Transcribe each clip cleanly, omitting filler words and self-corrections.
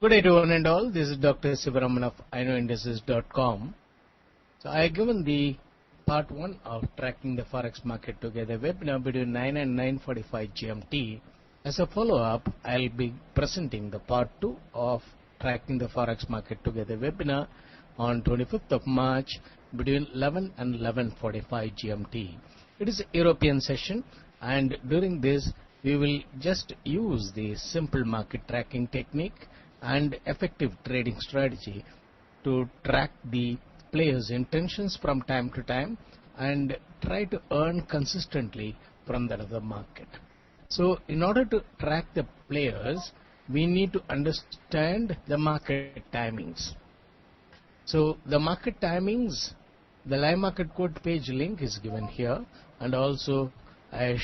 Good day to one and all. This is Dr. Sivaraman of IKnowIndices.com. So I have given the part 1 of Tracking the Forex Market Together webinar between 9 and 9:45 GMT. As a follow-up, I'll be presenting the part 2 of Tracking the Forex Market Together webinar on 25th of March between 11 and 11:45 GMT. It is a European session, and during this we will just use the simple market tracking technique and effective trading strategy to track the players' intentions from time to time and try to earn consistently from that of the market. So in order to track the players, we need to understand the market timings. So the market timings, the live market quote page link is given here, and also I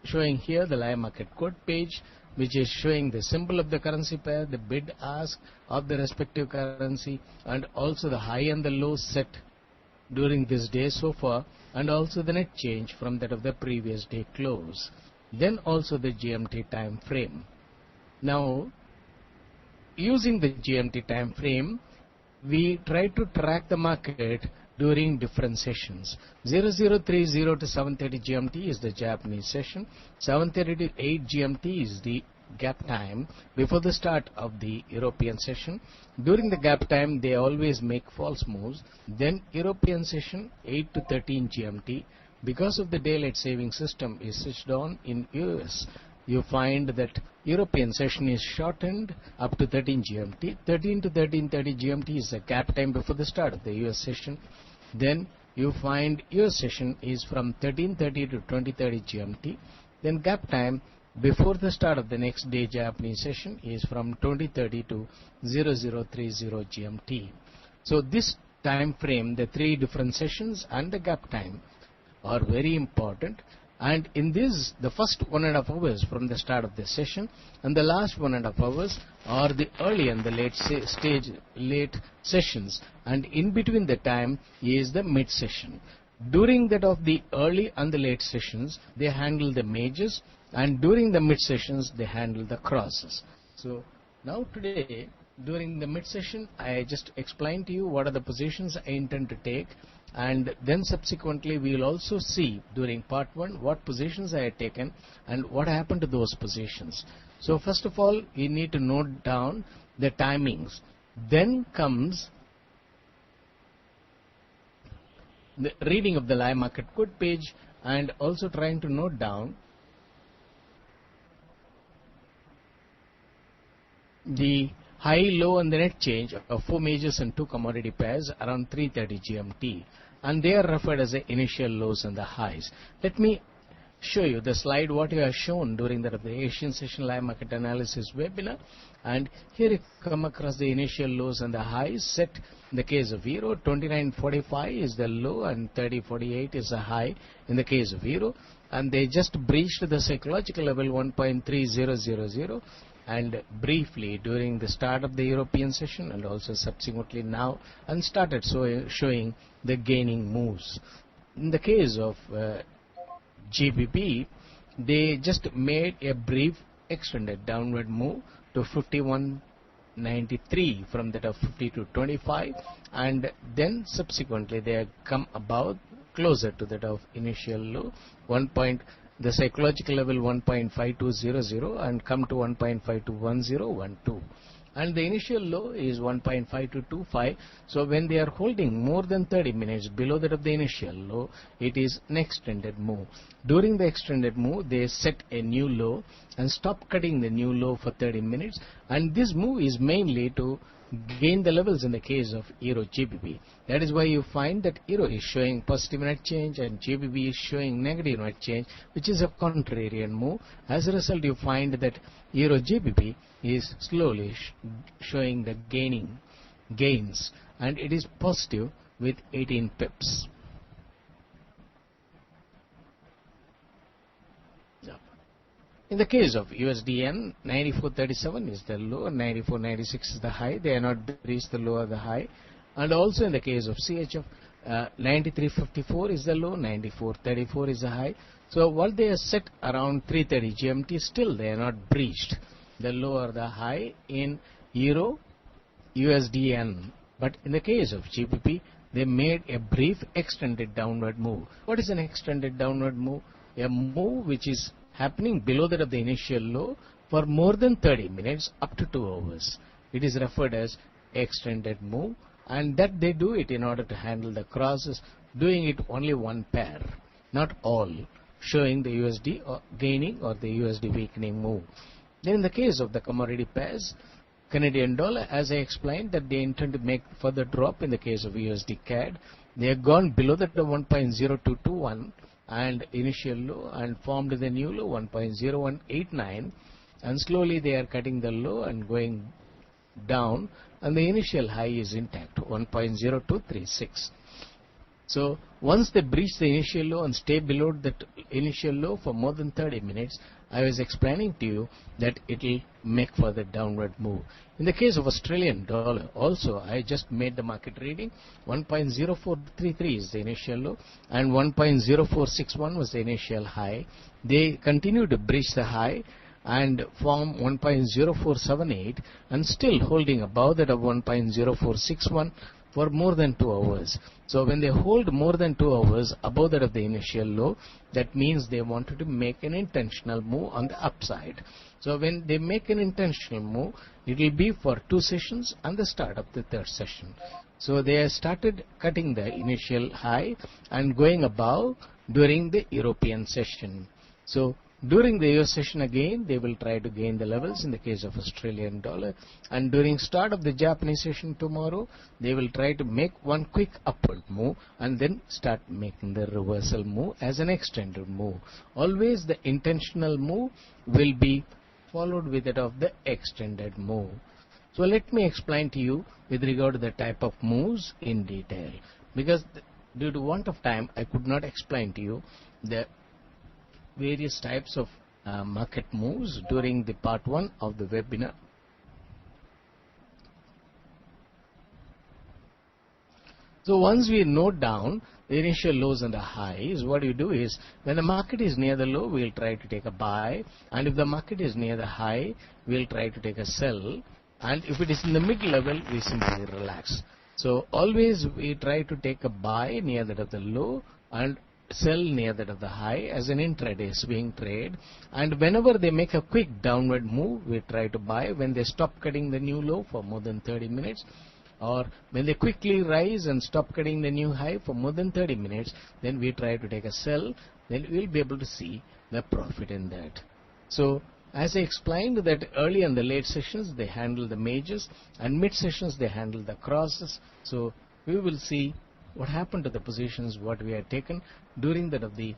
showing here the live market quote page, which is showing the symbol of the currency pair, the bid ask of the respective currency, and also the high and the low set during this day so far, and also the net change from that of the previous day close. Then also the GMT time frame. Now, using the GMT time frame, we try to track the market during different sessions. 0030 to 7:30 GMT is the Japanese session. 7:30 to 8 GMT is the gap time before the start of the European session. During the gap time, they always make false moves. Then European session 8 to 13 GMT. Because of the daylight saving system is switched on in US, you find that European session is shortened up to 13 GMT. 13 to 13:30 GMT is the gap time before the start of the US session. Then you find US session is from 13:30 to 20:30 GMT. Then gap time before the start of the next day Japanese session is from 20:30 to 0030 GMT. So this time frame, the three different sessions and the gap time are very important. And in this, the first 1.5 hours from the start of the session and the last 1.5 hours are the early and the late sessions, and in between the time is the mid session. During that of the early and the late sessions, they handle the majors, and during the mid sessions they handle the crosses. So now today, during the mid session, I just explained to you what are the positions I intend to take, and then subsequently we will also see during part 1 what positions I had taken and what happened to those positions. So first of all, we need to note down the timings. Then comes the reading of the live market quote page and also trying to note down the high, low and the net change of 4 majors and 2 commodity pairs around 3:30 GMT, and they are referred as the initial lows and the highs. Let me show you the slide what you have shown during the Asian session live market analysis webinar, and here you come across the initial lows and the highs set. In the case of Euro, 29.45 is the low and 30.48 is the high in the case of Euro, and they just breached the psychological level 1.3000. And briefly during the start of the European session and also subsequently now, and started showing the gaining moves. In the case of GBP, they just made a brief extended downward move to 51.93 from that of 52.25, and then subsequently they have come about closer to that of initial low the psychological level 1.5200 and come to 1.521012, and the initial low is 1.5225. So when they are holding more than 30 minutes below that of the initial low, it is an extended move. During the extended move, they set a new low and stop cutting the new low for 30 minutes, and this move is mainly to gain the levels in the case of Euro GBP. That is why you find that Euro is showing positive net change and GBP is showing negative net change, which is a contrarian move. As a result, you find that Euro GBP is slowly showing the gains, and it is positive with 18 pips. In the case of USDN, 94.37 is the low and 94.96 is the high. They are not breached the low or the high. And also in the case of CHF, 93.54 is the low, 94.34 is the high. So while they are set around 3:30 GMT, still they are not breached. the low or the high in Euro, USDN. But in the case of GBP, they made a brief extended downward move. What is an extended downward move? A move which is happening below that of the initial low for more than 30 minutes up to 2 hours. It is referred as extended move, and that they do it in order to handle the crosses, doing it only one pair, not all, showing the USD or gaining or the USD weakening move. Then in the case of the commodity pairs, Canadian dollar, as I explained, that they intend to make further drop in the case of USD CAD. They have gone below the 1.0221 and initial low and formed the new low 1.0189, and slowly they are cutting the low and going down, and the initial high is intact, 1.0236. So once they breach the initial low and stay below that initial low for more than 30 minutes, I was explaining to you that it will make further downward move. In the case of Australian dollar, also I just made the market reading. 1.0433 is the initial low and 1.0461 was the initial high. They continue to breach the high and form 1.0478 and still holding above that of 1.0461 for more than 2 hours. So when they hold more than 2 hours above that of the initial low, that means they wanted to make an intentional move on the upside. So when they make an intentional move, it will be for 2 sessions and the start of the 3rd session. So they have started cutting the initial high and going above during the European session. So during the US session again, they will try to gain the levels in the case of Australian dollar, and during start of the Japanese session tomorrow, they will try to make one quick upward move and then start making the reversal move as an extended move. Always the intentional move will be followed with that of the extended move. So let me explain to you with regard to the type of moves in detail, because due to want of time I could not explain to you the various types of market moves during the part 1 of the webinar. So once we note down the initial lows and the highs, what you do is when the market is near the low, we will try to take a buy, and if the market is near the high, we will try to take a sell, and if it is in the mid level, we simply relax. So always we try to take a buy near that of the low and sell near that of the high as an intraday swing trade, and whenever they make a quick downward move, we try to buy when they stop cutting the new low for more than 30 minutes, or when they quickly rise and stop cutting the new high for more than 30 minutes, then we try to take a sell. Then we will be able to see the profit in that. So as I explained that early in the late sessions they handle the majors, and mid sessions they handle the crosses. So we will see what happened to the positions what we had taken during that of the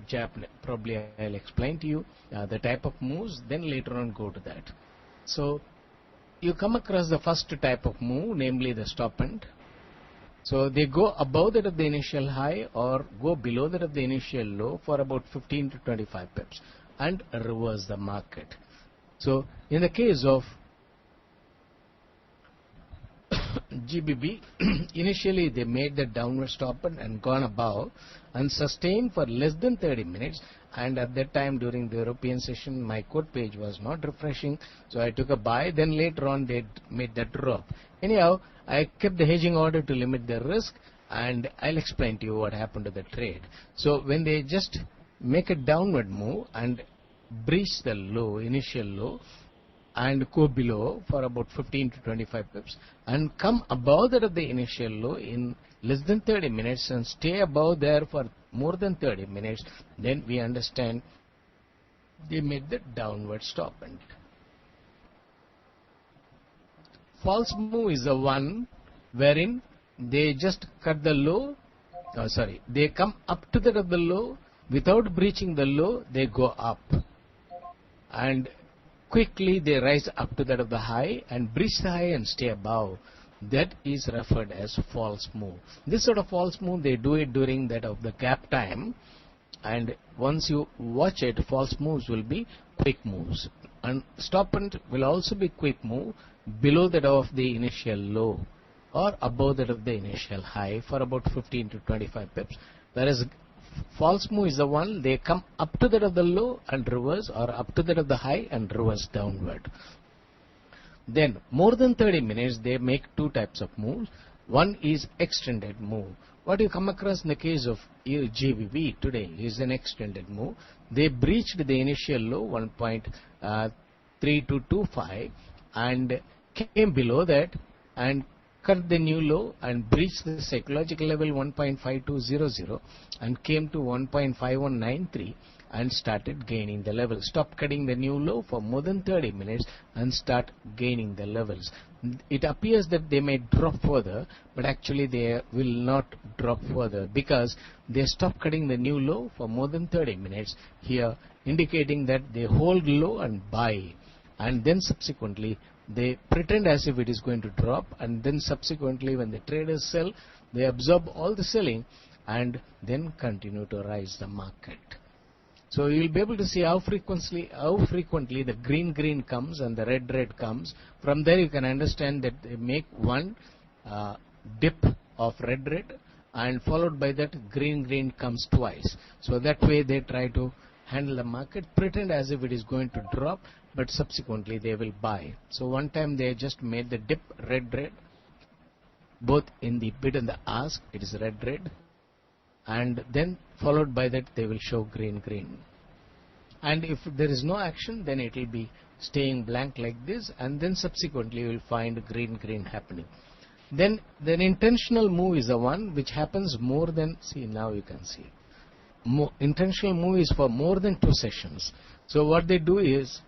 Japanese. Probably I'll explain to you the type of moves, then later on go to that. So you come across the first type of move, namely the stop end. So they go above that of the initial high or go below that of the initial low for about 15 to 25 pips and reverse the market. So in the case of GBP, initially they made the downward stop and gone above and sustained for less than 30 minutes, and at that time during the European session my quote page was not refreshing, so I took a buy. Then later on they made that drop. Anyhow, I kept the hedging order to limit the risk, and I'll explain to you what happened to the trade. So when they just make a downward move and breach the low, initial low, and go below for about 15 to 25 pips and come above that of the initial low in less than 30 minutes and stay above there for more than 30 minutes, then we understand they made the downward stop end. False move is the one wherein they just cut the low, they come up to that of the low, without breaching the low they go up, and quickly they rise up to that of the high and breach the high and stay above. That is referred as false move. This sort of false move they do it during that of the gap time, and once you watch it, false moves will be quick moves, and stop end will also be quick move below that of the initial low or above that of the initial high for about 15 to 25 pips, whereas false move is the one they come up to that of the low and reverse, or up to that of the high and reverse downward. Then more than 30 minutes they make two types of moves. One is extended move. What you come across in the case of GBP today is an extended move. They breached the initial low 1.3225 and came below that and cut the new low and breached the psychological level 1.5200 and came to 1.5193 and started gaining the level. Stop cutting the new low for more than 30 minutes and start gaining the levels. It appears that they may drop further, but actually they will not drop further because they stop cutting the new low for more than 30 minutes here, indicating that they hold low and buy, and then subsequently they pretend as if it is going to drop, and then subsequently when the traders sell, they absorb all the selling and then continue to rise the market. So you will be able to see how frequently the green comes and the red comes. From there you can understand that they make one dip of red and followed by that green comes twice. So that way they try to handle the market, pretend as if it is going to drop, but subsequently they will buy. So one time they just made the dip red, both in the bid and the ask it is red, and then followed by that they will show green. And if there is no action, then it will be staying blank like this, and then subsequently you will find green happening. Then intentional move is the one which happens more than, see now you can see, intentional move is for more than 2 sessions. So what they do is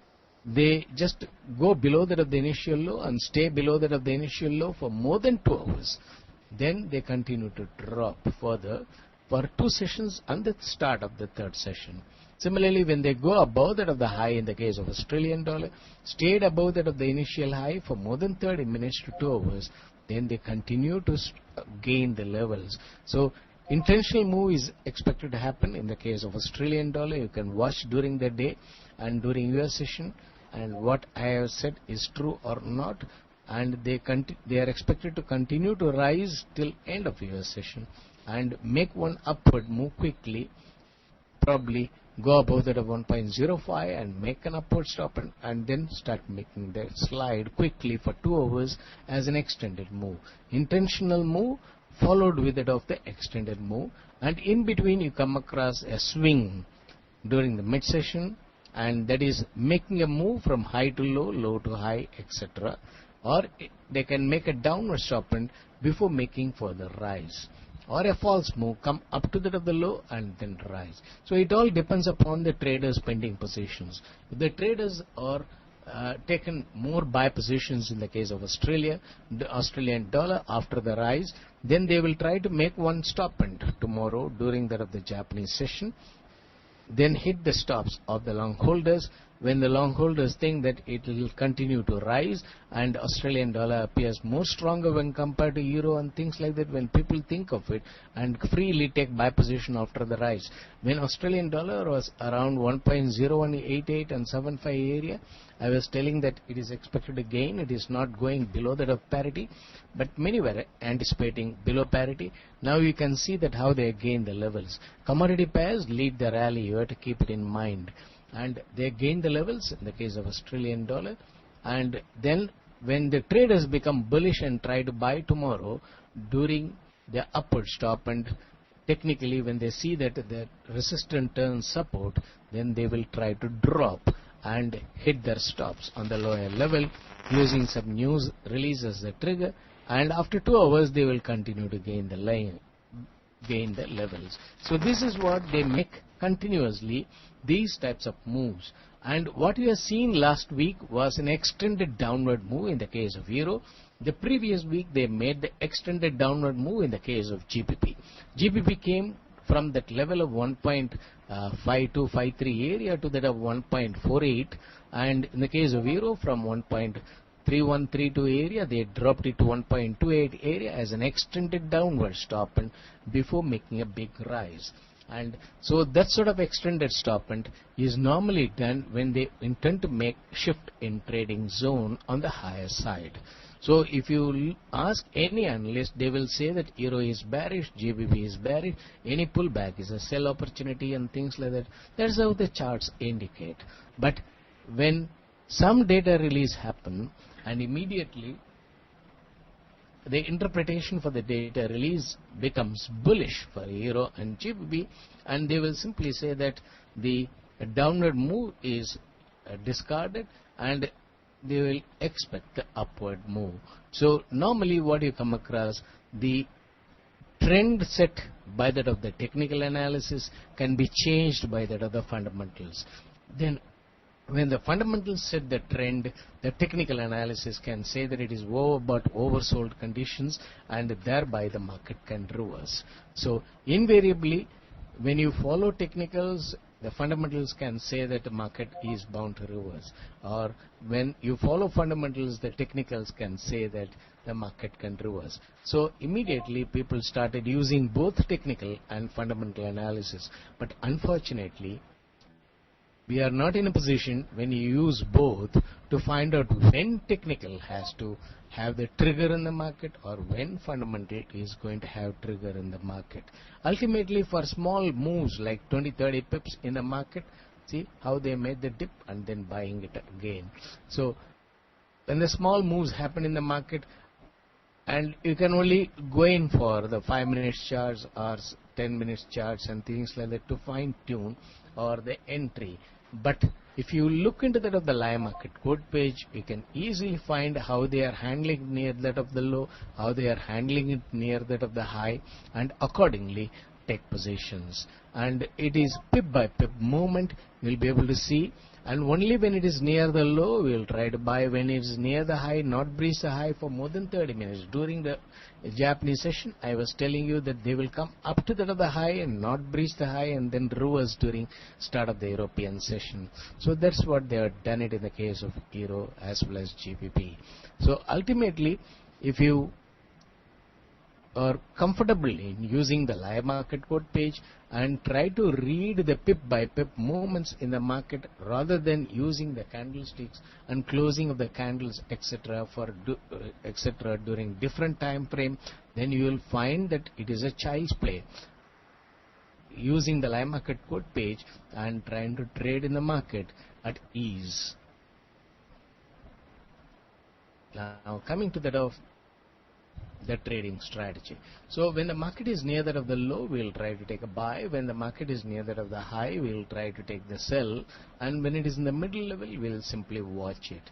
they just go below that of the initial low and stay below that of the initial low for more than 2 hours. Then they continue to drop further for 2 sessions and the start of the 3rd session. Similarly, when they go above that of the high in the case of Australian dollar, stayed above that of the initial high for more than 30 minutes to 2 hours, then they continue to gain the levels. So intentional move is expected to happen in the case of Australian dollar. You can watch during the day and during US session, and what I have said is true or not, and they are expected to continue to rise till end of US session and make one upward move quickly, probably go above that of 1.05 and make an upward stop and then start making the slide quickly for 2 hours as an extended move. Intentional move followed with that of the extended move, and in between you come across a swing during the mid session, and that is making a move from high to low, low to high, etc. Or they can make a downward stop and before making further rise, or a false move, come up to that of the low and then rise. So it all depends upon the traders' pending positions. If the traders are taken more buy positions in the case of the Australian dollar after the rise, then they will try to make one stop and tomorrow during that of the Japanese session, then hit the stops of the long holders when the long holders think that it will continue to rise and Australian dollar appears more stronger when compared to euro and things like that, when people think of it and freely take buy position after the rise. When Australian dollar was around 1.0188 and 75 area, I was telling that it is expected to gain. It is not going below that of parity, but many were anticipating below parity. Now you can see that how they gain the levels. Commodity pairs lead the rally. You have to keep it in mind. And they gain the levels in the case of Australian dollar, and then when the traders become bullish and try to buy tomorrow during the upward stop, and technically when they see that the resistance turns support, then they will try to drop and hit their stops on the lower level using some news release as the trigger, and after 2 hours they will continue to gain the levels. So this is what they make continuously, these types of moves. And what we have seen last week was an extended downward move in the case of euro. The previous week they made the extended downward move in the case of GBP. GBP came from that level of 1.5253 area to that of 1.48, and in the case of euro from 1.3132 area they dropped it to 1.28 area as an extended downward stop and before making a big rise. And so that sort of extended stop and is normally done when they intend to make shift in trading zone on the higher side. So if you ask any analyst, they will say that Euro is bearish, GBP is bearish, any pullback is a sell opportunity and things like that. That's how the charts indicate. But when some data release happen and immediately the interpretation for the data release becomes bullish for Euro and GBP, and they will simply say that the downward move is discarded and they will expect the upward move. So normally what you come across, the trend set by that of the technical analysis can be changed by that of the fundamentals. Then when the fundamentals set the trend, the technical analysis can say that it is oversold conditions, and thereby the market can reverse. So invariably, when you follow technicals, the fundamentals can say that the market is bound to reverse. Or when you follow fundamentals, the technicals can say that the market can reverse. So immediately people started using both technical and fundamental analysis. But unfortunately, we are not in a position when you use both to find out when technical has to have the trigger in the market or when fundamental is going to have trigger in the market. Ultimately, for small moves like 20-30 pips in the market, see how they made the dip and then buying it again. So when the small moves happen in the market, and you can only go in for the 5 minutes charts or 10 minutes charts and things like that to fine tune or the entry. But if you look into that of the live market code page, you can easily find how they are handling near that of the low, how they are handling it near that of the high, and accordingly take positions. And it is pip by pip movement you will be able to see, and only when it is near the low we will try to buy. When it is near the high, not breach the high for more than 30 minutes. During the Japanese session, I was telling you that they will come up to that of the high and not breach the high and then reverse during start of the European session. So that's what they have done it in the case of Euro as well as GBP. So ultimately, if you are comfortable in using the live market code page and try to read the pip by pip movements in the market rather than using the candlesticks and closing of the candles etc. etc. during different time frame, then you will find that it is a child's play using the live market code page and trying to trade in the market at ease. Now coming to that of the trading strategy. So when the market is near that of the low, we will try to take a buy. When the market is near that of the high, we will try to take the sell. And when it is in the middle level, we will simply watch it.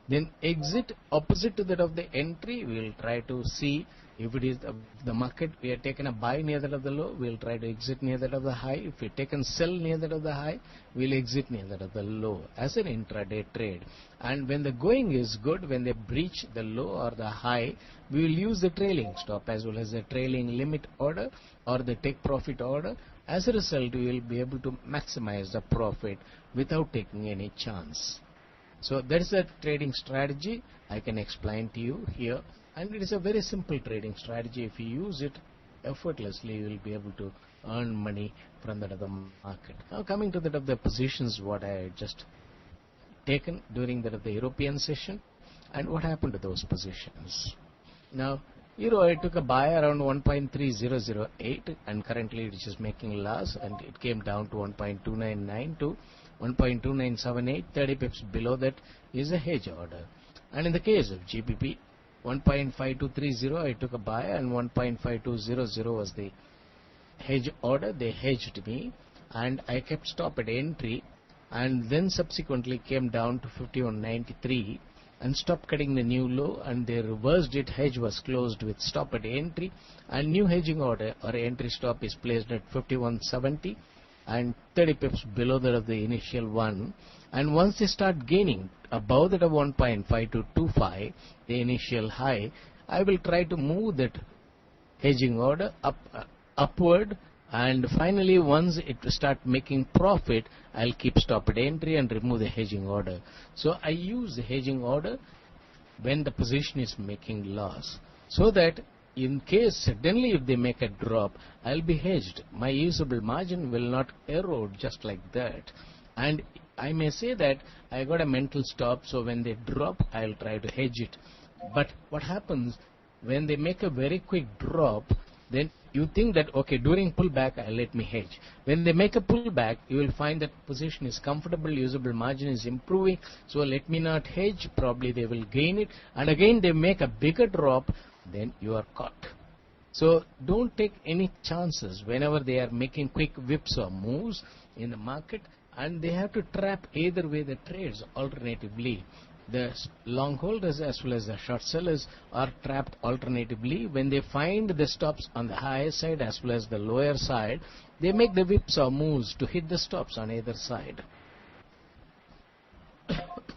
Then exit opposite to that of the entry, we will try to see if it is the market, we have taken a buy near that of the low, we will try to exit near that of the high. If we taken sell near that of the high, we will exit near that of the low as an intraday trade. And when the going is good, when they breach the low or the high, we will use the trailing stop as well as the trailing limit order or the take profit order. As a result, we will be able to maximize the profit without taking any chance. So that is a trading strategy I can explain to you here, and it is a very simple trading strategy. If you use it effortlessly, you will be able to earn money from that other market. Now coming to that of the positions what I had just taken during that of the European session and what happened to those positions. Now Euro, I took a buy around 1.3008 and currently it is making loss, and it came down to 1.299 to 1.2978, 30 pips below that is a hedge order. And in the case of GBP, 1.5230 I took a buy and 1.5200 was the hedge order. They hedged me and I kept stop at entry, and then subsequently came down to 51.93 and stopped cutting the new low, and they reversed it. Hedge was closed with stop at entry, and new hedging order or entry stop is placed at 51.70 and 30 pips below that of the initial one. And once they start gaining above that of 1.5225, the initial high, I will try to move that hedging order upward, and finally once it start making profit, I'll keep stop at entry and remove the hedging order. So I use the hedging order when the position is making loss, so that in case suddenly if they make a drop, I'll be hedged. My usable margin will not erode just like that. And I may say that I got a mental stop, so when they drop, I'll try to hedge it. But what happens when they make a very quick drop, then you think that, okay, during pullback, let me hedge. When they make a pullback, you will find that position is comfortable, usable margin is improving, so let me not hedge, probably they will gain it. And again, they make a bigger drop, then you are caught. So don't take any chances whenever they are making quick whips or moves in the market, and they have to trap either way the trades. Alternatively, the long holders as well as the short sellers are trapped alternatively. When they find the stops on the higher side as well as the lower side, they make the whips or moves to hit the stops on either side.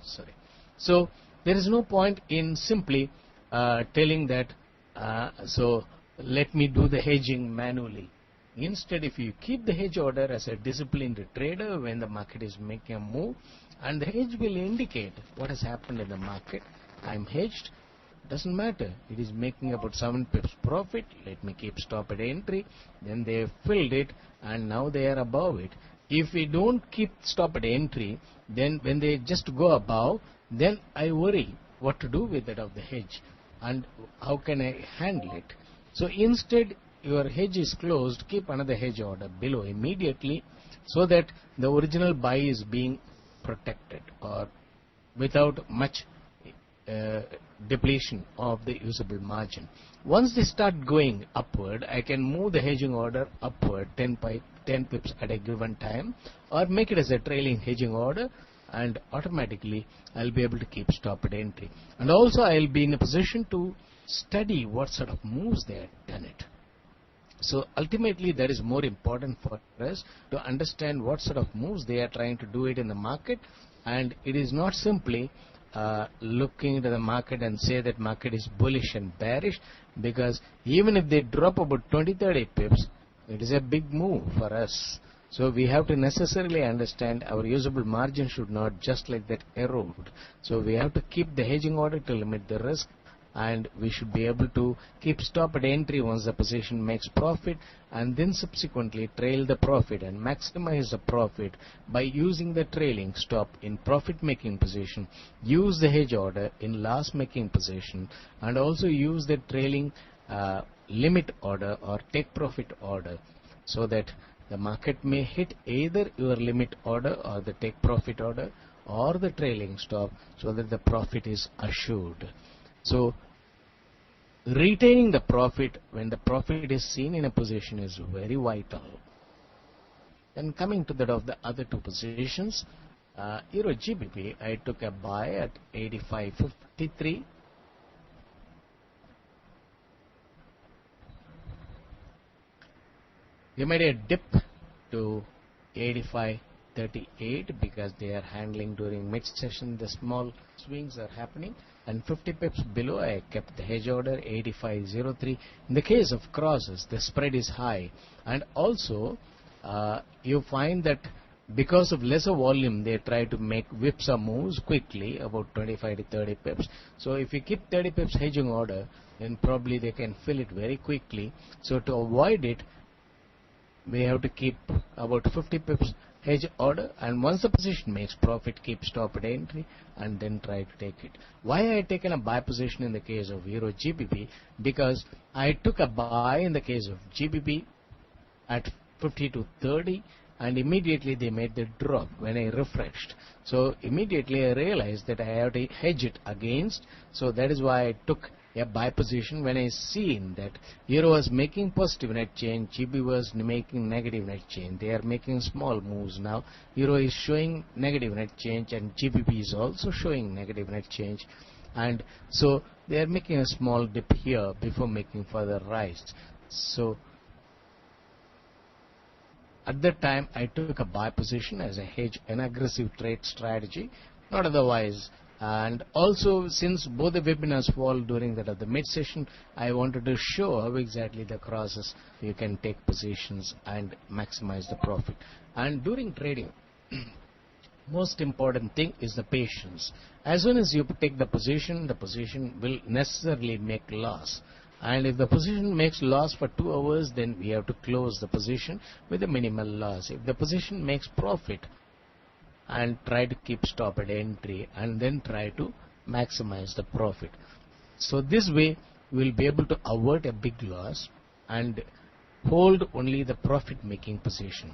Sorry. So there is no point in simply telling that so let me do the hedging manually. Instead, if you keep the hedge order as a disciplined trader when the market is making a move, and the hedge will indicate what has happened in the market. I'm hedged, doesn't matter, it is making about 7 pips profit, let me keep stop at entry. Then they have filled it and now they are above it. If we don't keep stop at entry, then when they just go above, then I worry what to do with that of the hedge and how can I handle it. So instead, your hedge is closed, keep another hedge order below immediately so that the original buy is being protected or without much depletion of the usable margin. Once they start going upward, I can move the hedging order upward 10 pips at a given time or make it as a trailing hedging order, and automatically I'll be able to keep stop at entry. And also I'll be in a position to study what sort of moves they have done it. So ultimately that is more important for us to understand what sort of moves they are trying to do it in the market, and it is not simply looking into the market and say that market is bullish and bearish, because even if they drop about 20-30 pips, it is a big move for us. So we have to necessarily understand our usable margin should not just like that erode. So we have to keep the hedging order to limit the risk, and we should be able to keep stop at entry once the position makes profit, and then subsequently trail the profit and maximize the profit by using the trailing stop in profit making position, use the hedge order in loss making position, and also use the trailing limit order or take profit order, so that the market may hit either your limit order or the take profit order or the trailing stop, so that the profit is assured. So retaining the profit when the profit is seen in a position is very vital. Then coming to that of the other two positions, Euro GBP, I took a buy at 85.53. We made a dip to 85.38 because they are handling during mid session, the small swings are happening, and 50 pips below I kept the hedge order 85.03. In the case of crosses, the spread is high, and also you find that because of lesser volume they try to make whips or moves quickly about 25 to 30 pips. So if you keep 30 pips hedging order, then probably they can fill it very quickly. So to avoid it, we have to keep about 50 pips hedge order, and once the position makes profit, keep stop at entry and then try to take it. Why I had taken a buy position in the case of Euro GBP? Because I took a buy in the case of GBP at 50 to 30, and immediately they made the drop when I refreshed. So immediately I realized that I have to hedge it against, so that is why I took a buy position when I seen that Euro was making positive net change, GB was making negative net change. They are making small moves now. Euro is showing negative net change and GBP is also showing negative net change, and so they are making a small dip here before making further rise. So at that time I took a buy position as a hedge, an aggressive trade strategy, not otherwise. And also, since both the webinars fall during that of the mid session, I wanted to show how exactly the crosses you can take positions and maximize the profit. And during trading, most important thing is the patience. As soon as you take the position will necessarily make loss. And if the position makes loss for 2 hours, then we have to close the position with a minimal loss. If the position makes profit, and try to keep stop at entry and then try to maximize the profit. So this way we will be able to avoid a big loss and hold only the profit making position.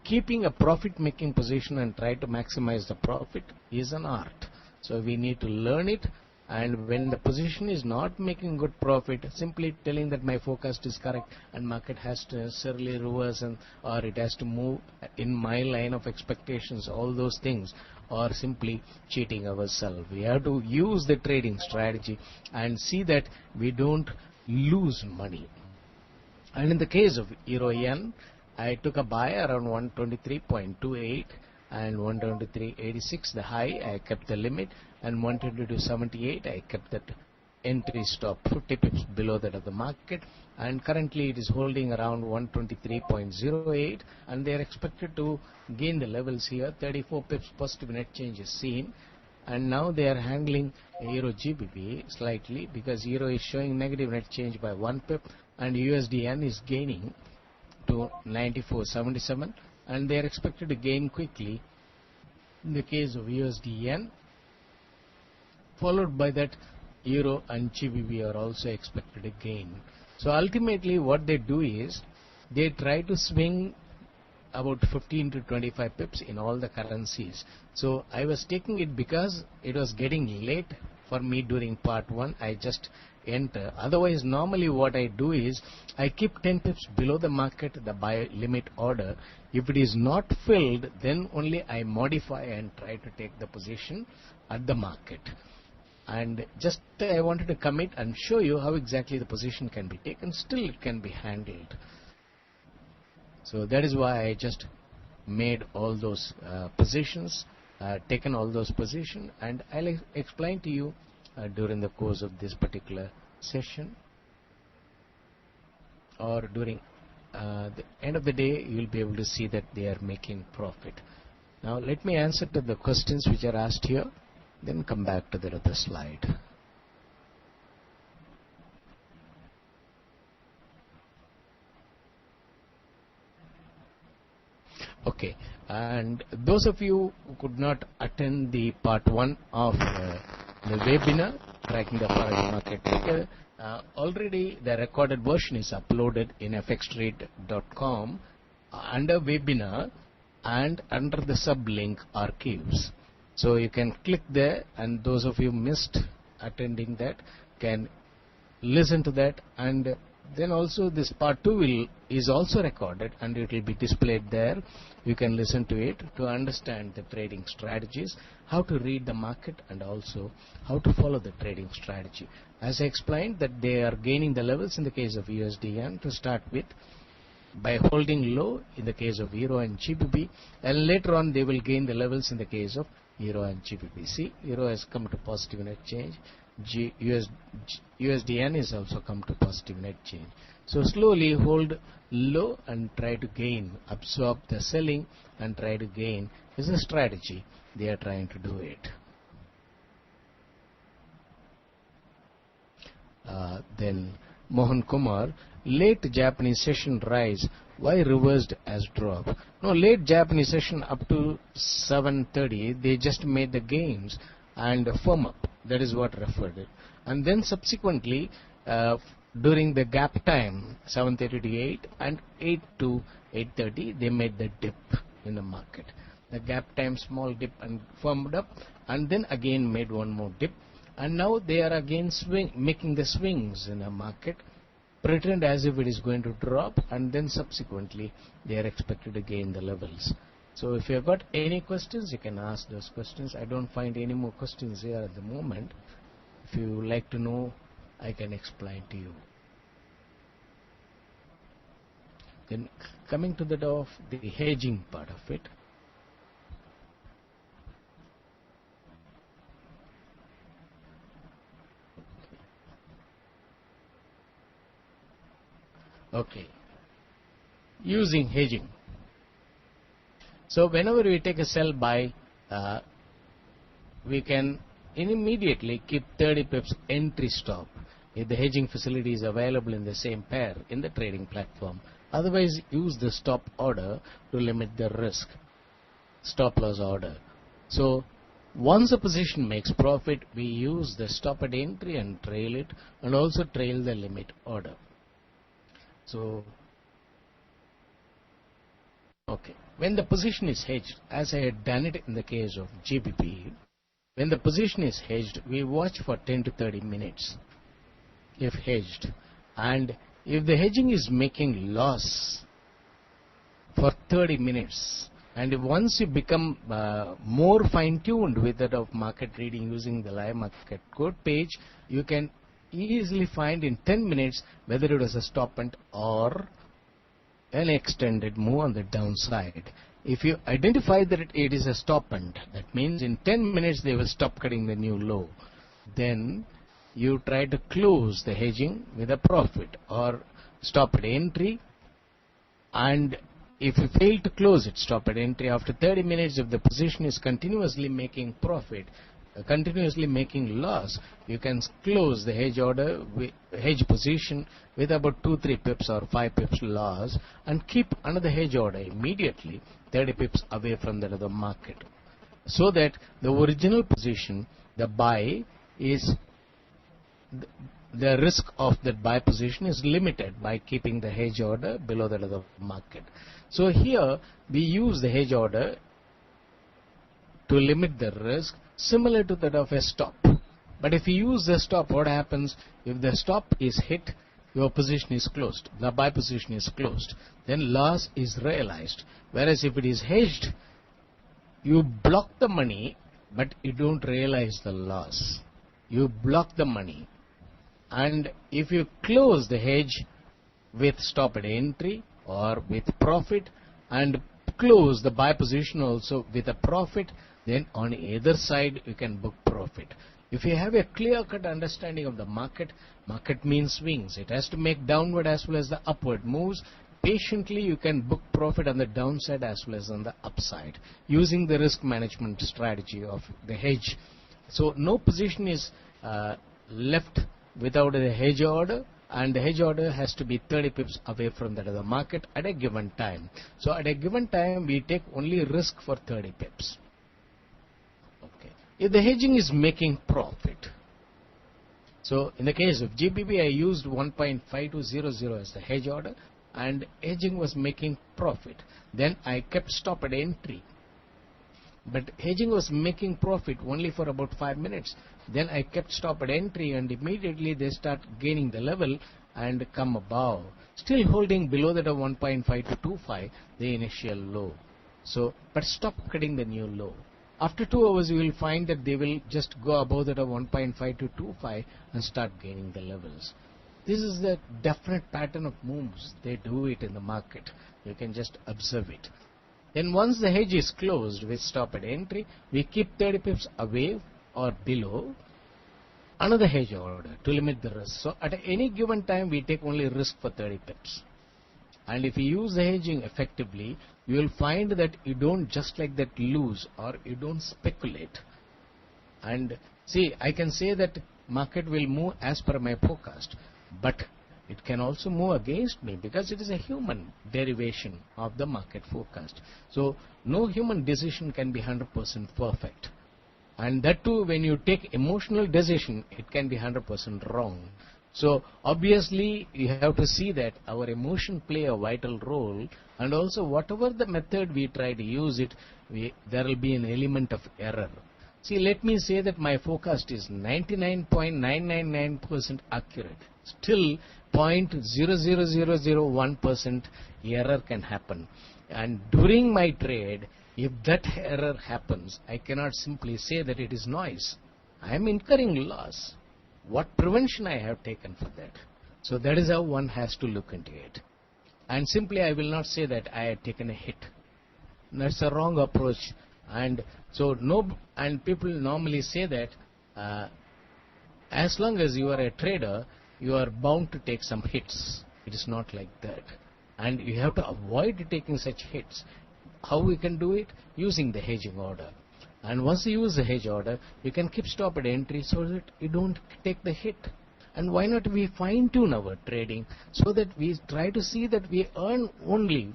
Keeping a profit making position and try to maximize the profit is an art. So we need to learn it, and when the position is not making good profit, simply telling that my forecast is correct and market has to necessarily reverse or it has to move in my line of expectations, all those things are simply cheating ourselves. We have to use the trading strategy and see that we don't lose money. And in the case of Euro Yen, I took a buy around 123.28 and 123.86 the high. I kept the limit, and 122.78 I kept that entry stop 50 pips below that of the market, and currently it is holding around 123.08, and they are expected to gain the levels here. 34 pips positive net change is seen, and now they are handling Euro GBP slightly because Euro is showing negative net change by 1 pip and USD Yen is gaining to 94.77, and they are expected to gain quickly in the case of USD Yen, followed by that Euro and GBP are also expected to gain. So ultimately what they do is they try to swing about 15 to 25 pips in all the currencies. So I was taking it because it was getting late for me during part 1. I just enter. Otherwise normally what I do is I keep 10 pips below the market, the buy limit order. If it is not filled, then only I modify and try to take the position at the market. And just I wanted to commit and show you how exactly the position can be taken. Still it can be handled. So that is why I just made all those positions, taken all those positions, and I'll explain to you during the course of this particular session, or during the end of the day you will be able to see that they are making profit. Now let me answer to the questions which are asked here, then come back to the other slide. Okay, and those of you who could not attend the part 1 of the webinar tracking the forex market, already the recorded version is uploaded in fxtrade.com under webinar and under the sublink archives. So you can click there, and those of you missed attending that can listen to that, and then also this part 2 is also recorded and it will be displayed there. You can listen to it to understand the trading strategies, how to read the market, and also how to follow the trading strategy. As I explained that they are gaining the levels in the case of USD Yen to start with by holding low in the case of Euro and GBP, and later on they will gain the levels in the case of Euro and GBP. See, Euro has come to positive net change. USD Yen has also come to positive net change. So slowly hold low and try to gain, absorb the selling and try to gain is a strategy. They are trying to do it. Then Mohan Kumar, late Japanese session rise, why reversed as drop? No, late Japanese session up to 7:30 they just made the gains and firm up. That is what referred it. And then subsequently during the gap time 7:30 to 8 and 8 to 8:30 they made the dip in the market. The gap time small dip and firmed up, and then again made one more dip, and now they are again making the swings in the market, pretend as if it is going to drop, and then subsequently they are expected to gain the levels. So if you have got any questions, you can ask those questions. I don't find any more questions here at the moment. If you like to know, I can explain to you. Then coming to the hedging part of it. Okay, using hedging. So whenever we take a sell buy, we can immediately keep 30 pips entry stop if the hedging facility is available in the same pair in the trading platform. Otherwise, use the stop order to limit the risk, stop loss order. So Once a position makes profit, we use the stop at entry and trail it, and also trail the limit order. So, okay, when the position is hedged, as I had done it in the case of GBP, when the position is hedged, we watch for 10 to 30 minutes if hedged, and if the hedging is making loss for 30 minutes, and if once you become more fine-tuned with that of market reading using the live market code page, you can easily find in 10 minutes whether it was a stop and or an extended move on the downside. If you identify that it is a stop and, that means in 10 minutes they will stop cutting the new low, then you try to close the hedging with a profit or stop at entry, and if you fail to close it, stop at entry after 30 minutes, if the position is continuously making profit, continuously making loss, you can close the hedge order, hedge position with about 2-3 pips or 5 pips loss, and keep another hedge order immediately 30 pips away from that other market, so that the original position, the buy is the risk of that buy position is limited by keeping the hedge order below that other market. So here we use the hedge order to limit the risk, similar to that of a stop. But if you use the stop, what happens? If the stop is hit, your position is closed, the buy position is closed, then loss is realized. Whereas if it is hedged, you block the money, but you don't realize the loss. You block the money. And if you close the hedge with stop at entry or with profit, and close the buy position also with a profit, then on either side you can book profit. If you have a clear-cut understanding of the market, market means swings. It has to make downward as well as the upward moves. Patiently you can book profit on the downside as well as on the upside using the risk management strategy of the hedge. So no position is left without a hedge order, and the hedge order has to be 30 pips away from that other market at a given time. So at a given time we take only risk for 30 pips. Okay. If the hedging is making profit, so in the case of GBP I used 1.5200 as the hedge order, and hedging was making profit. Then I kept stop at entry. But hedging was making profit only for about 5 minutes. Then I kept stop at entry, and immediately they start gaining the level and come above, still holding below that of 1.5225, the initial low. So, but stop cutting the new low. After 2 hours you will find that they will just go above that of 1.5225 and start gaining the levels. This is the definite pattern of moves. They do it in the market. You can just observe it. Then once the hedge is closed with stop at entry, we keep 30 pips away or below another hedge order to limit the risk. So at any given time we take only risk for 30 pips. And if you use the hedging effectively, you will find that you don't just like that lose, or you don't speculate. And see, I can say that market will move as per my forecast, but it can also move against me because it is a human derivation of the market forecast. So no human decision can be 100% perfect. And that too, when you take emotional decision, it can be 100% wrong. So obviously you have to see that our emotion play a vital role, and also whatever the method we try to use it, there will be an element of error. See, let me say that my forecast is 99.999% accurate. Still 0.00001% error can happen. And during my trade, if that error happens, I cannot simply say that it is noise. I am incurring loss. What prevention I have taken for that? So that is how one has to look into it. And simply I will not say that I had taken a hit. That's a wrong approach. And so and people normally say that as long as you are a trader, you are bound to take some hits. It is not like that. And you have to avoid taking such hits. How we can do it? Using the hedging order. And once you use the hedge order, you can keep stop at entry so that you don't take the hit. And why not we fine tune our trading so that we try to see that we earn only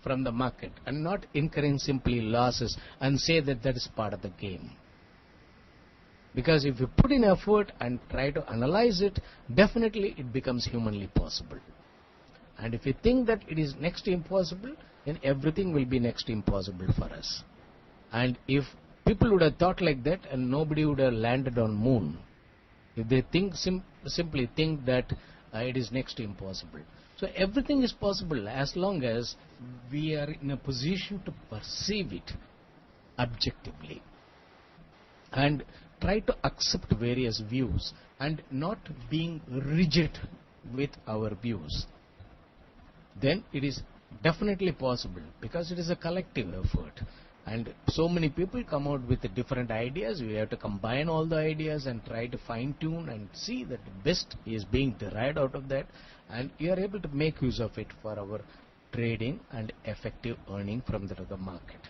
from the market and not incurring simply losses and say that that is part of the game. Because if you put in effort and try to analyze it, definitely it becomes humanly possible. And if you think that it is next to impossible, then everything will be next to impossible for us. And if people would have thought like that, and nobody would have landed on moon, if they think simply think that it is next to impossible. So everything is possible as long as we are in a position to perceive it objectively and try to accept various views and not being rigid with our views. Then it is definitely possible, because it is a collective effort. And so many people come out with different ideas. We have to combine all the ideas and try to fine tune and see that the best is being derived out of that, and we are able to make use of it for our trading and effective earning from the market.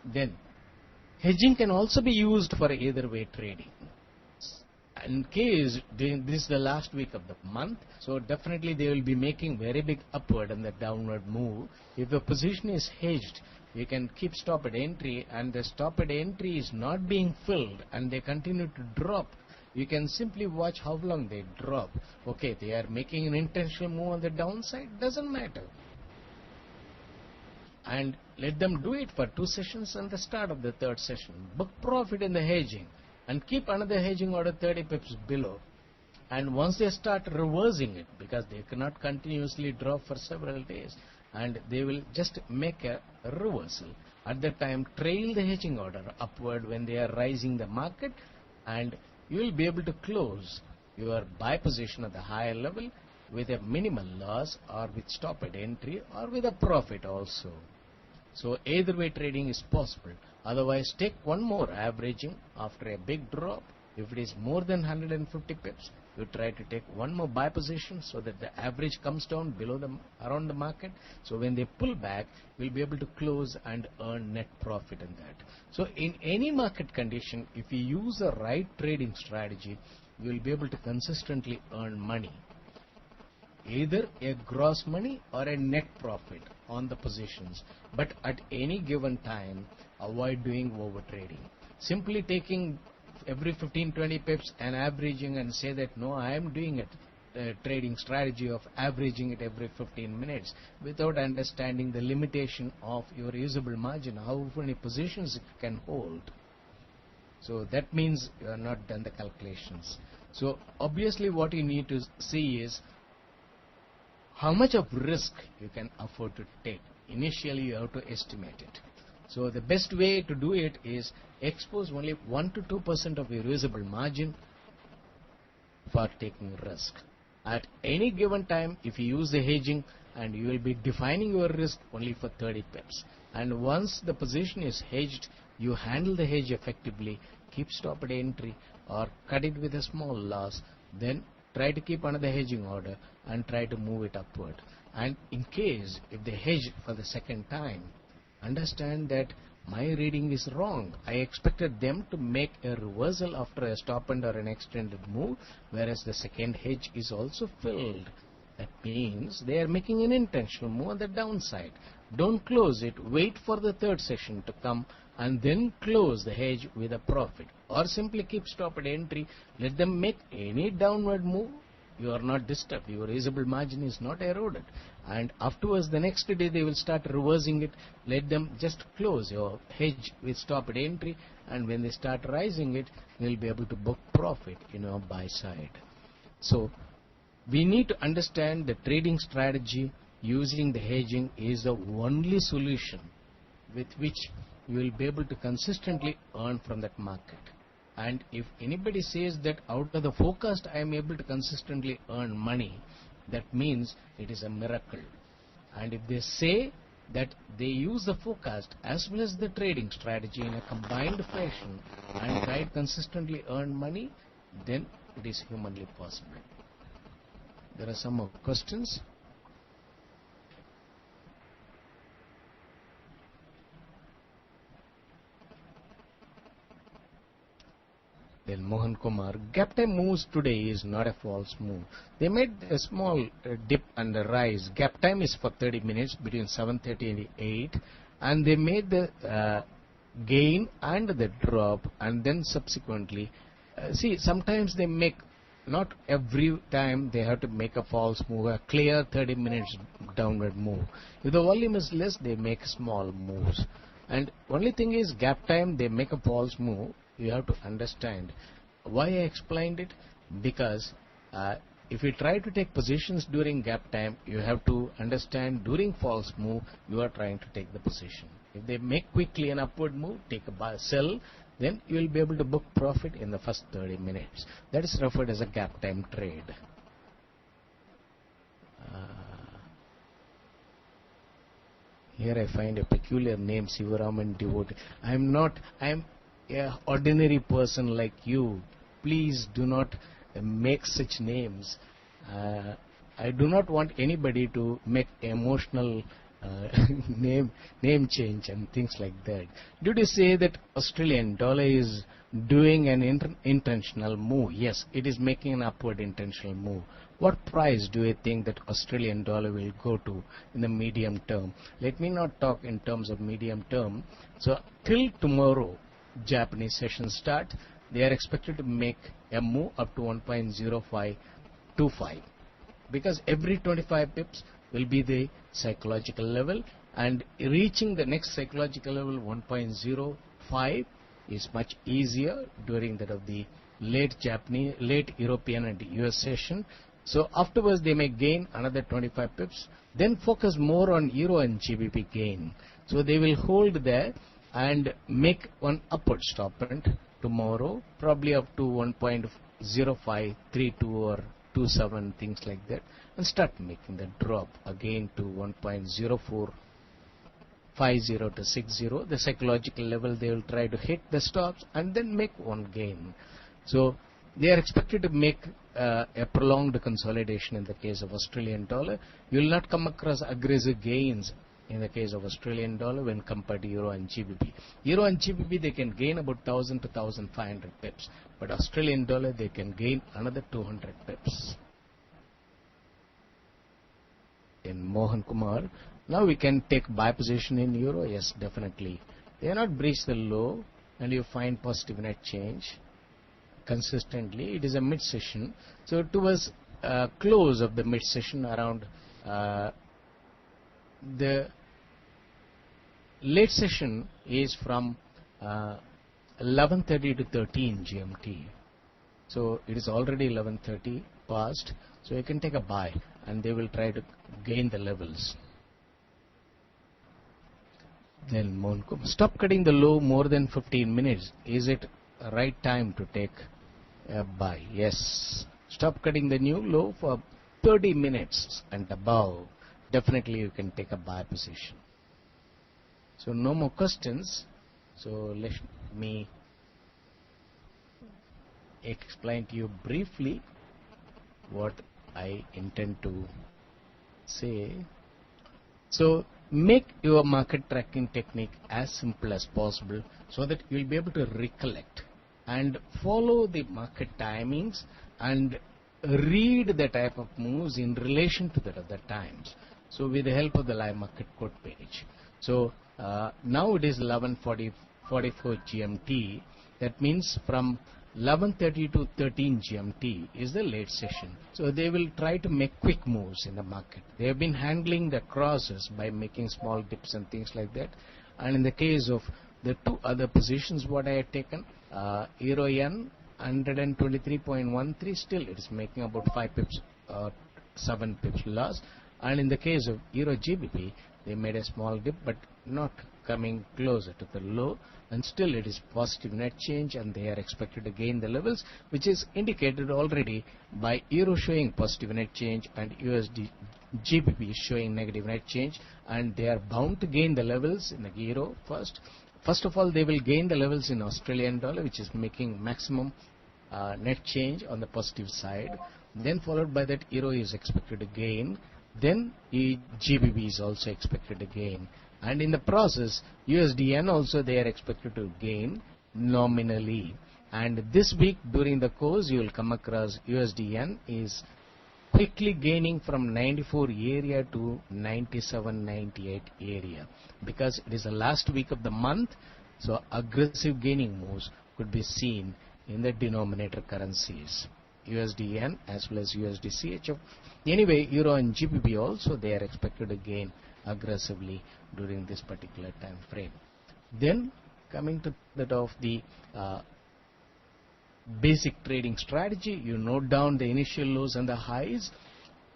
Then hedging can also be used for either way trading. In case this is the last week of the month, so definitely they will be making very big upward and the downward move. If the position is hedged, you can keep stop at entry, and the stop at entry is not being filled and they continue to drop. You can simply watch how long they drop. Okay, they are making an intentional move on the downside, doesn't matter. And let them do it for 2 sessions and the start of the 3rd session. Book profit in the hedging and keep another hedging order 30 pips below. And once they start reversing it, because they cannot continuously drop for several days, and they will just make a reversal. At that time, trail the hedging order upward when they are rising the market, and you will be able to close your buy position at the higher level with a minimal loss, or with stop at entry, or with a profit also. So either way trading is possible. Otherwise, take one more averaging after a big drop. If it is more than 150 pips, you try to take one more buy position so that the average comes down below around the market. So when they pull back, you'll be able to close and earn net profit in that. So in any market condition, if you use the right trading strategy, you will be able to consistently earn money, either a gross money or a net profit on the positions. But at any given time, avoid doing over trading. Simply taking every 15-20 pips and averaging and say that no, I am doing a trading strategy of averaging it every 15 minutes without understanding the limitation of your usable margin, how many positions it can hold. So that means you are not done the calculations. So obviously what you need to see is how much of risk you can afford to take. Initially you have to estimate it. So the best way to do it is expose only 1 to 2% of your usable margin for taking risk. At any given time, if you use the hedging, and you will be defining your risk only for 30 pips. And once the position is hedged, you handle the hedge effectively, keep stop at entry or cut it with a small loss, then try to keep another hedging order and try to move it upward. And in case if they hedge for the second time, understand that my reading is wrong. I expected them to make a reversal after a stop and or an extended move, whereas the second hedge is also filled. That means they are making an intentional move on the downside. Don't close it. Wait for the 3rd session to come and then close the hedge with a profit. Or simply keep stop at entry. Let them make any downward move. You are not disturbed. Your usable margin is not eroded. And afterwards, the next day, they will start reversing it. Let them just close your hedge with stop at entry. And when they start rising it, you will be able to book profit in your buy side. So we need to understand the trading strategy using the hedging is the only solution with which you will be able to consistently earn from that market. And if anybody says that out of the forecast I am able to consistently earn money, that means it is a miracle. And if they say that they use the forecast as well as the trading strategy in a combined fashion and try to consistently earn money, then it is humanly possible. There are some more questions. Then Mohan Kumar, gap time moves today is not a false move. They made a small dip and a rise. Gap time is for 30 minutes between 7:30 and 8, and they made the gain and the drop, and then subsequently see, sometimes they make, not every time they have to make a false move, a clear 30 minutes downward move. If the volume is less, they make small moves. And only thing is, gap time, they make a false move. You have to understand why I explained it, because if you try to take positions during gap time, you have to understand during false move, you are trying to take the position. If they make quickly an upward move, take a buy, sell, then you will be able to book profit in the first 30 minutes. That is referred as a gap time trade. Here I find a peculiar name, Sivaraman Devotee. I am an ordinary person like you. Please do not make such names. I do not want anybody to make emotional name change and things like that. Did you say that Australian dollar is doing an intentional move? Yes, it is making an upward intentional move. What price do you think that Australian dollar will go to in the medium term? Let me not talk in terms of medium term. So till tomorrow Japanese session start, they are expected to make a move up to 1.0525, because every 25 pips will be the psychological level, and reaching the next psychological level 1.05 is much easier during that of the late European and US session. So afterwards they may gain another 25 pips, then focus more on Euro and GBP gain. So they will hold there and make one upward stop print tomorrow, probably up to 1.0532 or 27, things like that, and start making the drop again to 1.0450 to 60. The psychological level, they will try to hit the stops and then make one gain. So they are expected to make a prolonged consolidation in the case of Australian dollar. You will not come across aggressive gains in the case of Australian dollar when compared to Euro and GBP. Euro and GBP, they can gain about 1,000 to 1,500 pips, but Australian dollar, they can gain another 200 pips. In Mohan Kumar, now we can take buy position in Euro. Yes, definitely. They have not breached the low, and you find positive net change consistently. It is a mid session, so towards close of the mid session, around the late session is from 11:30 to 13 GMT. So it is already 11:30 past, so you can take a buy and they will try to gain the levels. Then Monco, stop cutting the low more than 15 minutes. Is it a right time to take a buy? Yes. Stop cutting the new low for 30 minutes and above. Definitely you can take a buy position. So no more questions. So let me explain to you briefly what I intend to say. So make your market tracking technique as simple as possible so that you will be able to recollect and follow the market timings and read the type of moves in relation to the other times. So with the help of the live market code page. So now it is 11:44 GMT. That means from 11:30 to 13 GMT is the late session. So they will try to make quick moves in the market. They have been handling the crosses by making small dips and things like that. And in the case of the two other positions what I had taken, Euro Yen 123.13, still it is making about 5 pips, 7 pips loss. And in the case of Euro GBP, they made a small dip but not coming closer to the low, and still it is positive net change, and they are expected to gain the levels, which is indicated already by Euro showing positive net change and USD GBP showing negative net change, and they are bound to gain the levels in the Euro first. First of all, they will gain the levels in Australian dollar, which is making maximum net change on the positive side. Then followed by that, Euro is expected to gain. Then GBP is also expected to gain. And in the process, USDN also they are expected to gain nominally. And this week during the course, you will come across USDN is quickly gaining from 94 area to 97, 98 area, because it is the last week of the month. So aggressive gaining moves could be seen in the denominator currencies, USDN as well as USD-CHF. Anyway, Euro and GBP also, they are expected to gain aggressively during this particular time frame. Then coming to that of the basic trading strategy, you note down the initial lows and the highs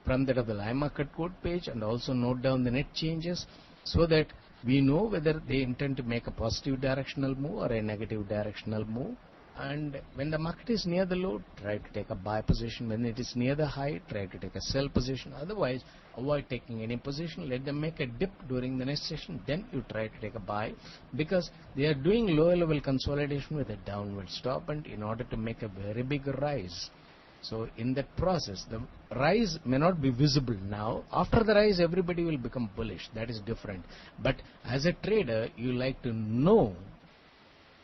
from that of the live market code page, and also note down the net changes so that we know whether they intend to make a positive directional move or a negative directional move. And when the market is near the low, try to take a buy position. When it is near the high, try to take a sell position. Otherwise, avoid taking any position. Let them make a dip during the next session. Then you try to take a buy, because they are doing lower level consolidation with a downward stop, and in order to make a very big rise. So in that process, the rise may not be visible now. After the rise, everybody will become bullish. That is different. But as a trader, you like to know,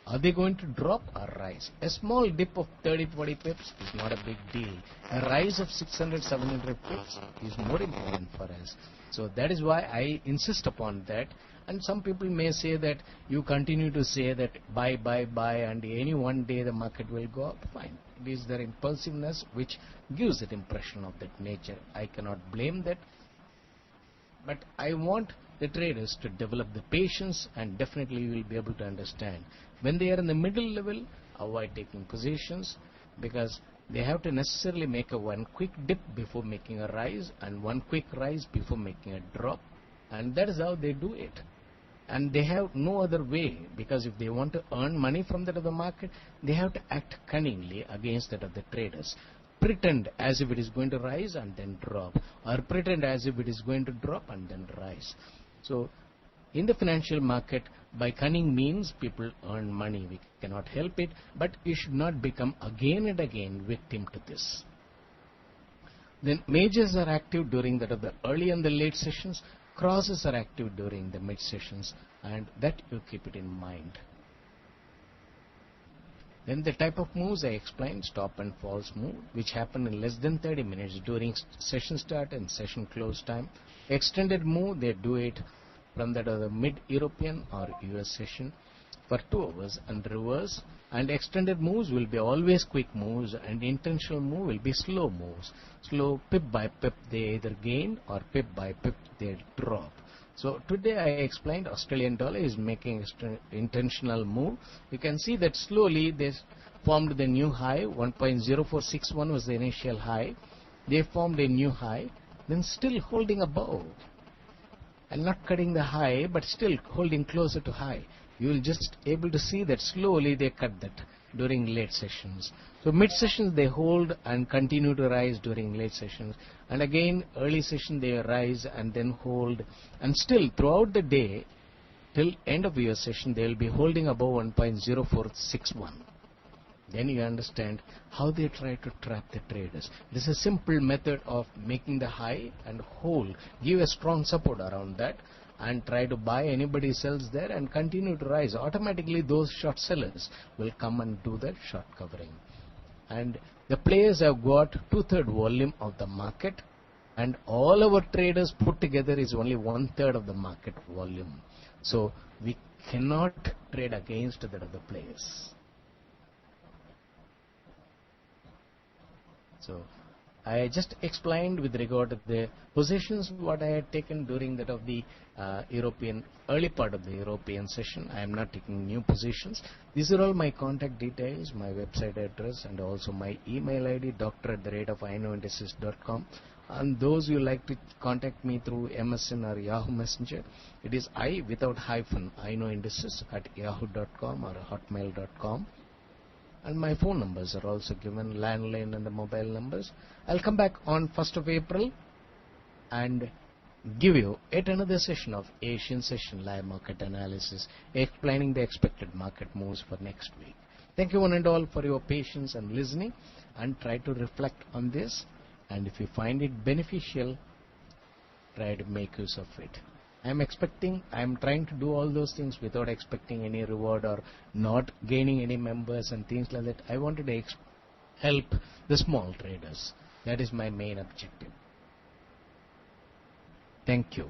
are they going to drop or rise? A small dip of 30-40 pips is not a big deal. A rise of 600-700 pips is more important for us. So that is why I insist upon that. And some people may say that you continue to say that buy, buy, buy, and any one day the market will go up. Fine. It is their impulsiveness which gives that impression of that nature. I cannot blame that. But I want the traders to develop the patience, and definitely you will be able to understand. When they are in the middle level, avoid taking positions, because they have to necessarily make a one quick dip before making a rise, and one quick rise before making a drop. And that is how they do it. And they have no other way, because if they want to earn money from that of the market, they have to act cunningly against that of the traders. Pretend as if it is going to rise and then drop, or pretend as if it is going to drop and then rise. So in the financial market, by cunning means people earn money. We cannot help it, but you should not become again and again victim to this. Then majors are active during that of the early and the late sessions. Crosses are active during the mid sessions, and that you keep it in mind. Then the type of moves I explained, stop and false move, which happen in less than 30 minutes during session start and session close time. Extended move, they do it from that of the mid-European or US session for 2 hours and reverse. And extended moves will be always quick moves, and intentional move will be slow moves. Slow, pip by pip, they either gain, or pip by pip, they drop. So today I explained Australian dollar is making intentional move. You can see that slowly they formed the new high. 1.0461 was the initial high. They formed a new high, then still holding above, and not cutting the high, but still holding closer to high. You will just able to see that slowly they cut that during late sessions. So mid sessions they hold and continue to rise during late sessions, and again early session they rise and then hold, and still throughout the day till end of your session they will be holding above 1.0461. Then you understand how they try to trap the traders. This is a simple method of making the high and hold, give a strong support around that, and try to buy anybody sells there and continue to rise. Automatically those short sellers will come and do that short covering. And the players have got 2/3 volume of the market, and all our traders put together is only 1/3 of the market volume. So we cannot trade against that of the players. So I just explained with regard to the positions what I had taken during that of the European, early part of the European session. I am not taking new positions. These are all my contact details, my website address, and also my email ID, doctor@iknowindices.com. And those who like to contact me through MSN or Yahoo Messenger, it is I without hyphen, iknowindices@yahoo.com or hotmail.com. And my phone numbers are also given, landline and the mobile numbers. I'll come back on 1st of April and give you yet another session of Asian session live market analysis, explaining the expected market moves for next week. Thank you one and all for your patience and listening, and try to reflect on this, and if you find it beneficial, try to make use of it. I am trying to do all those things without expecting any reward or not gaining any members and things like that. I wanted to help the small traders. That is my main objective. Thank you.